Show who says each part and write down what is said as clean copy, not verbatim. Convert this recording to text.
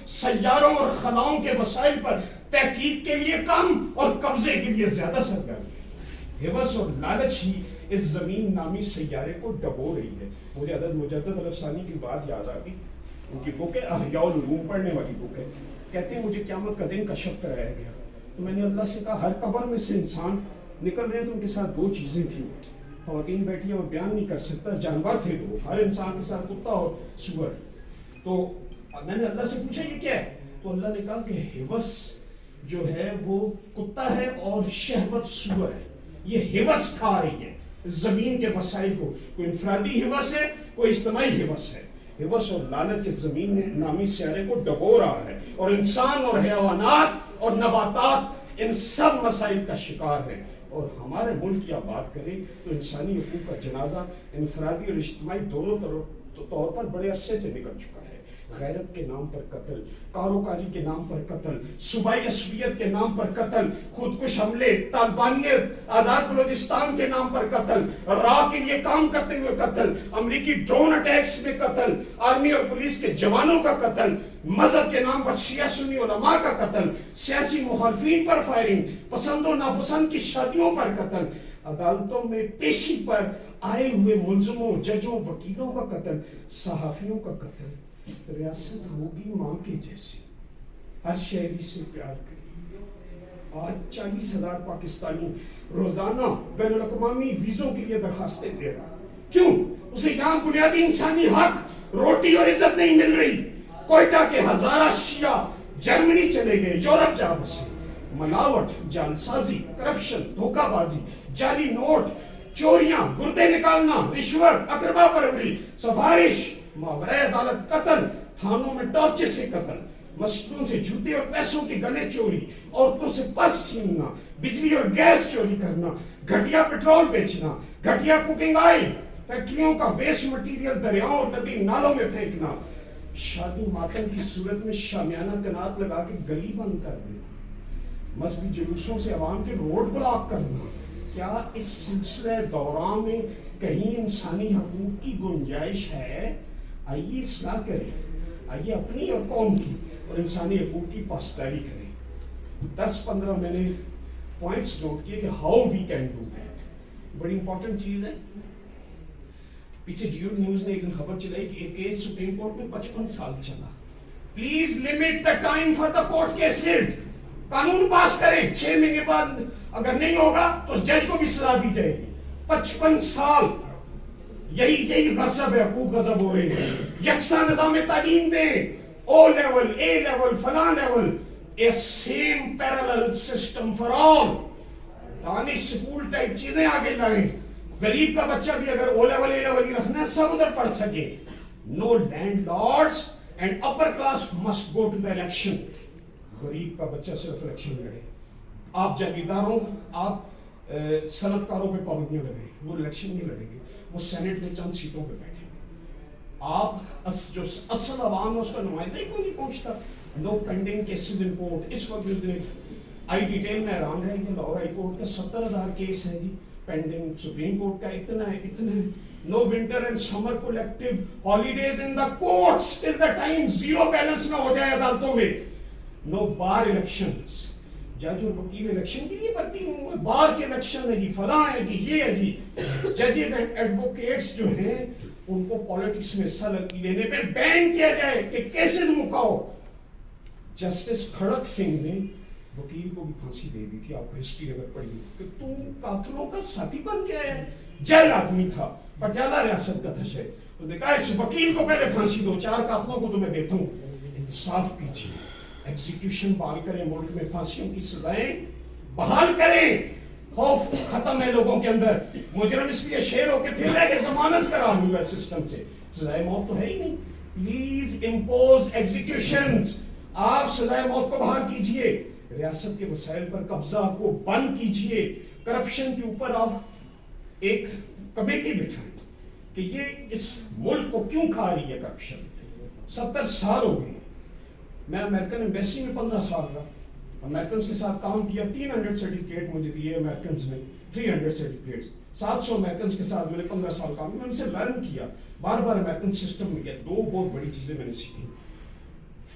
Speaker 1: سیاروں اور خلاؤں کے وسائل پر تحقیق کے لیے کم اور قبضے کے لیے زیادہ سرگرم ہے۔ ہوس اور لالچ ہی اس زمین نامی سیارے کو ڈبو رہی ہے۔ مجھے حضرت مجدد الافسانی کی بات یاد آ گئی، ان کی بک ہے احیاء العلوم، پڑھنے والی بک ہے۔ کہتے ہیں مجھے قیامت کا دن کشف کرایا گیا تو میں نے اللہ سے کہا ہر قبر میں سے انسان نکل رہے ہیں تو ان کے ساتھ دو چیزیں تھیں، خواتین بیٹھی ہیں اور بیان نہیں کر سکتا، جانور تھے دو، ہر انسان کے ساتھ کتا اور سور۔ تو میں نے اللہ سے پوچھا یہ کیا ہے؟ تو اللہ نے کہا کہ ہوس جو ہے وہ کتا ہے اور شہوت سور ہے۔ یہ ہوس کھا رہی ہے زمین کے وسائل کو، کوئی انفرادی ہوس ہے، کوئی اجتماعی ہوس ہے۔ ہوس اور لالچ اس زمین نامی سیارے کو ڈبو رہا ہے اور انسان اور حیوانات اور نباتات ان سب مسائل کا شکار ہے۔ اور ہمارے ملک کی آپ بات کریں تو انسانی حقوق کا جنازہ انفرادی اور اجتماعی دونوں طور پر بڑے عرصے سے نکل چکا ہے۔ غیرت کے نام پر قتل، کاروکاری کے نام پر قتل، صوبائی عصبیت کے نام پر قتل، خودکش حملے، طالبانیت، آزاد بلوچستان کے نام پر قتل، راہ کے لیے کام کرتے ہوئے قتل، امریکی ڈرون اٹیکس میں قتل، آرمی اور پولیس کے جوانوں کا قتل، مذہب کے نام پر شیعہ سنی علماء کا قتل، سیاسی مخالفین پر فائرنگ، پسند و ناپسند کی شادیوں پر قتل، عدالتوں میں پیشی پر آئے ہوئے ملزموں، ججوں، وکیلوں کا قتل، صحافیوں کا قتل۔ ریاست ہوگی ماں کے جیسی، ہر شہری سے پیار کرے۔ آج 40,000 پاکستانی روزانہ بین الاقوامی ویزوں کے لیے درخواستیں دے رہا۔ کیوں؟ اسے یہاں بنیادی انسانی حق، روٹی اور عزت نہیں مل رہی۔ کوئٹہ کے ہزارہ شیعہ جرمنی چلے گئے، یورپ جا بسے۔ ملاوٹ، جعلسازی، کرپشن، دھوکہ بازی، جعلی نوٹ، چوریاں، گردے نکالنا، رشوت، اقربا پروری، سفارش، ماورائے عدالت قتل، تھانوں میں ٹارچر سے قتل، مسجدوں سے جوتے اور پیسوں کے گلے چوری، عورتوں سے پرس چھیننا، بجلی اور گیس چوری کرنا، گھٹیا پٹرول بیچنا، گھٹیا کوکنگ آئل، فیکٹریوں کا ویسٹ مٹیریل دریاؤں اور ندی نالوں میں پھینکنا، شادی ماتم کی صورت میں شامیانہ قنات لگا کے گلی بند کر دینا، مذہبی جلوسوں سے عوام کے روڈ بلاک کرنا۔ کیا اس سلسلہ دوران میں کہیں انسانی حقوق کی گنجائش ہے؟ آئیے اصلاح کریں، آئیے اپنی اور قوم کی اور انسانی حقوق کی پاسداری کریں۔ 10-15 میں نے پوائنٹس نوٹ کیے کہ how we can do that. بڑی امپورٹنٹ چیز ہے، پیچھے جیو نیوز نے ایک خبر چلائی کہ ایک کیس سپریم کورٹ میں 55 سال چلا۔ Please limit the time for the court cases, قانون پاس کریں، 6 مہینے بعد اگر نہیں ہوگا تو جج کو بھی سزا دی جائے گی۔ 55 سال یہی غصب ہے، حقوق غصب ہو رہے ہیں۔ یکساں نظام تعلیم دیں، او لیول، اے لیول، فلاں level, a same parallel system for all, Danish school type چیزیں آگے لائیں۔ غریب کا بچہ بھی اگر او لیول اے لیول ہی رکھنا ہے سب ادھر پڑھ سکے۔ No landlords and upper class must go to the election. غریب کا بچہ صرف الیکشن لڑے۔ آپ جاگیرداروں، آپ صنعت کاروں پہ پابندیاں لگائیں، وہ الیکشن نہیں لڑیں گے، وہ سینٹ میں چند سیٹوں پہ بیٹھیں گے۔ آپ جو اصل عوام ہے اس کا نمائندہ ہی کوئی نہیں پہنچتا۔ نو پینڈنگ کیسز ان کورٹ۔ اس وقت آئی ڈیٹیل میں حیران رہے کہ لاہور ہائی کورٹ کا 70,000 کیس ہے جی پینڈنگ، سپریم کورٹ کا اتنا ہے اتنا ہے۔ No winter and summer collective holidays in the courts till the time zero balance نہ ہو جائے عدالتوں میں۔ نو بار الیکشنز، جج اور وکیل الیکشن کے لیے بھرتی ہوں، بار کے الیکشن ہے جی، فلاں ہے جی، یہ ہے جی۔ ججز اینڈ ایڈوکیٹس جو ہیں ان کو پالیٹکس میں حصہ لینے پہ بین کیا جائے کہ کیسز مکاؤ۔ جسٹس کھڑک سنگھ نے وکیل کو بھی پھانسی دے دی تھی، آپ کو ہسٹری اگر پڑھی کہ تو قاتلوں کا ساتھی بن گیا ہے۔ جیل آدمی تھا، پٹیالہ ریاست کا تھا شاید، انہوں نے کہا اس وکیل کو پہلے پھانسی دو، 4 قاتلوں کو تو میں دیتا ہوں۔ انصاف کیجیے، ایگزیکیوشن بحال کریں، ملک میں پھانسیوں کی سزائیں بحال کریں۔ خوف ختم ہے لوگوں کے اندر، مجرم اس لیے شیر ہو کے پھر رہے کہ ضمانت کرا لوں گا سسٹم سے، سزائے موت تو ہے ہی نہیں۔ پلیز امپوز ایگزیکیوشنز، آپ سزائے موت کو بحال کیجئے، ریاست کے وسائل پر قبضہ کو بند کیجئے، کرپشن کے اوپر آپ ایک کمیٹی بٹھائیں کہ یہ اس ملک کو کیوں کھا رہی ہے کرپشن۔ 70 سال ہو گئے، میں امریکن ایمبیسی میں 15 سال رہا، امریکنز کے ساتھ کام کیا، 300 سرٹیفکیٹ مجھے دیے امریکنز نے، 300 سرٹیفکیٹ، 700 امریکنز کے ساتھ میں نے 15 سال کام کیا، میں ان سے لرن کیا، بار بار امریکن سسٹم میں گیا۔ 2 بہت بڑی چیزیں میں نے سیکھی۔